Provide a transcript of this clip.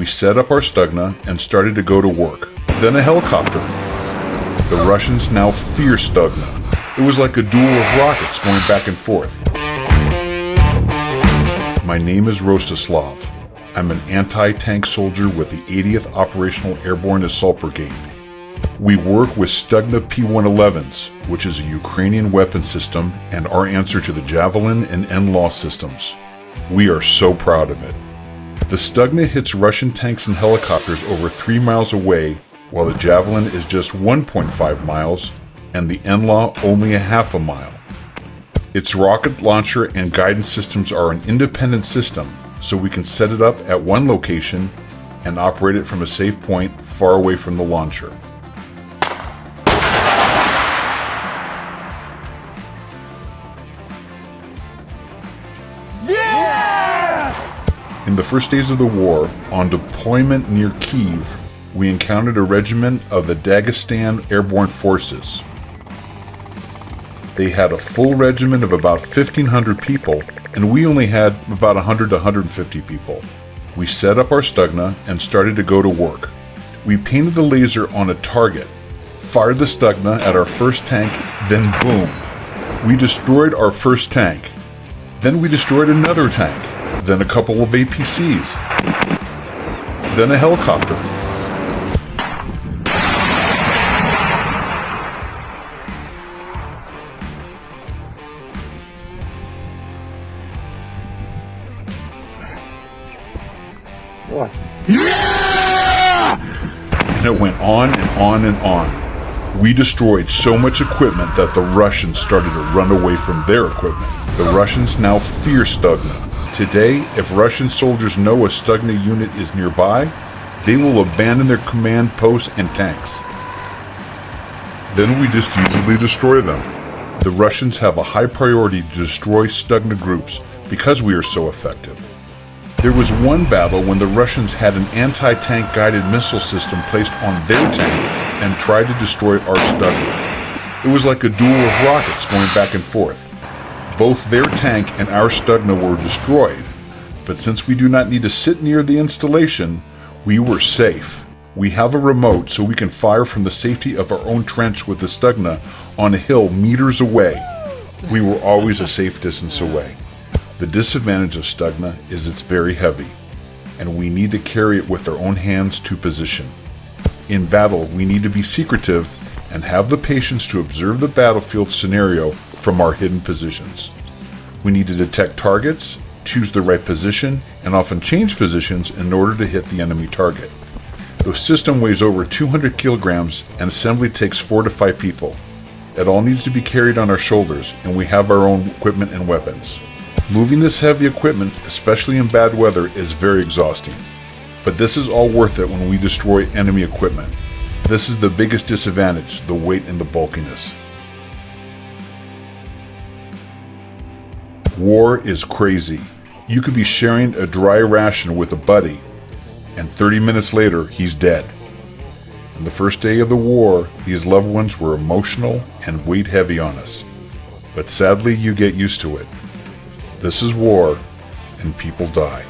set up our Stugna and started to go to work. Then a helicopter. The Russians now fear Stugna. It was like a duel of rockets going back and forth. My name is Rostislav. I'm an anti-tank soldier with the 80th Operational Airborne Assault Brigade. We work with Stugna P-111s, which is a Ukrainian weapon system and our answer to the Javelin and NLAW systems. We are so proud of it. The Stugna hits Russian tanks and helicopters over 3 miles away, while the Javelin is just 1.5 miles and the NLAW only a half a mile. Its rocket launcher and guidance systems are an independent system, so we can set it up at one location and operate it from a safe point far away from the launcher. In the first days of the war, on deployment near Kyiv, we encountered a regiment of the Dagestan Airborne Forces. They had a full regiment of about 1,500 people, and we only had about 100 to 150 people. We set up our Stugna and started to go to work. We painted the laser on a target, fired the Stugna at our first tank, then boom! We destroyed our first tank. Then we destroyed another tank. Then a couple of APCs. Then a helicopter. What? Yeah! And it went on and on and on. We destroyed so much equipment that the Russians started to run away from their equipment. The Russians now fear Stugna. Today, if Russian soldiers know a Stugna unit is nearby, they will abandon their command posts and tanks. Then we just easily destroy them. The Russians have a high priority to destroy Stugna groups because we are so effective. There was one battle when the Russians had an anti-tank guided missile system placed on their tank and tried to destroy our Stugna. It was like a duel of rockets going back and forth. Both their tank and our Stugna were destroyed, but since we do not need to sit near the installation, we were safe. We have a remote so we can fire from the safety of our own trench with the Stugna on a hill meters away. We were always a safe distance away. The disadvantage of Stugna is it's very heavy, and we need to carry it with our own hands to position. In battle, we need to be secretive and have the patience to observe the battlefield scenario from our hidden positions. We need to detect targets, choose the right position, and often change positions in order to hit the enemy target. The system weighs over 200 kilograms and assembly takes 4 to 5 people. It all needs to be carried on our shoulders, and we have our own equipment and weapons. Moving this heavy equipment, especially in bad weather, is very exhausting. But this is all worth it when we destroy enemy equipment. This is the biggest disadvantage, the weight and the bulkiness. War is crazy. You could be sharing a dry ration with a buddy, and 30 minutes later, he's dead. On the first day of the war, these loved ones were emotional and weighed heavy on us. But sadly, you get used to it. This is war, and people die.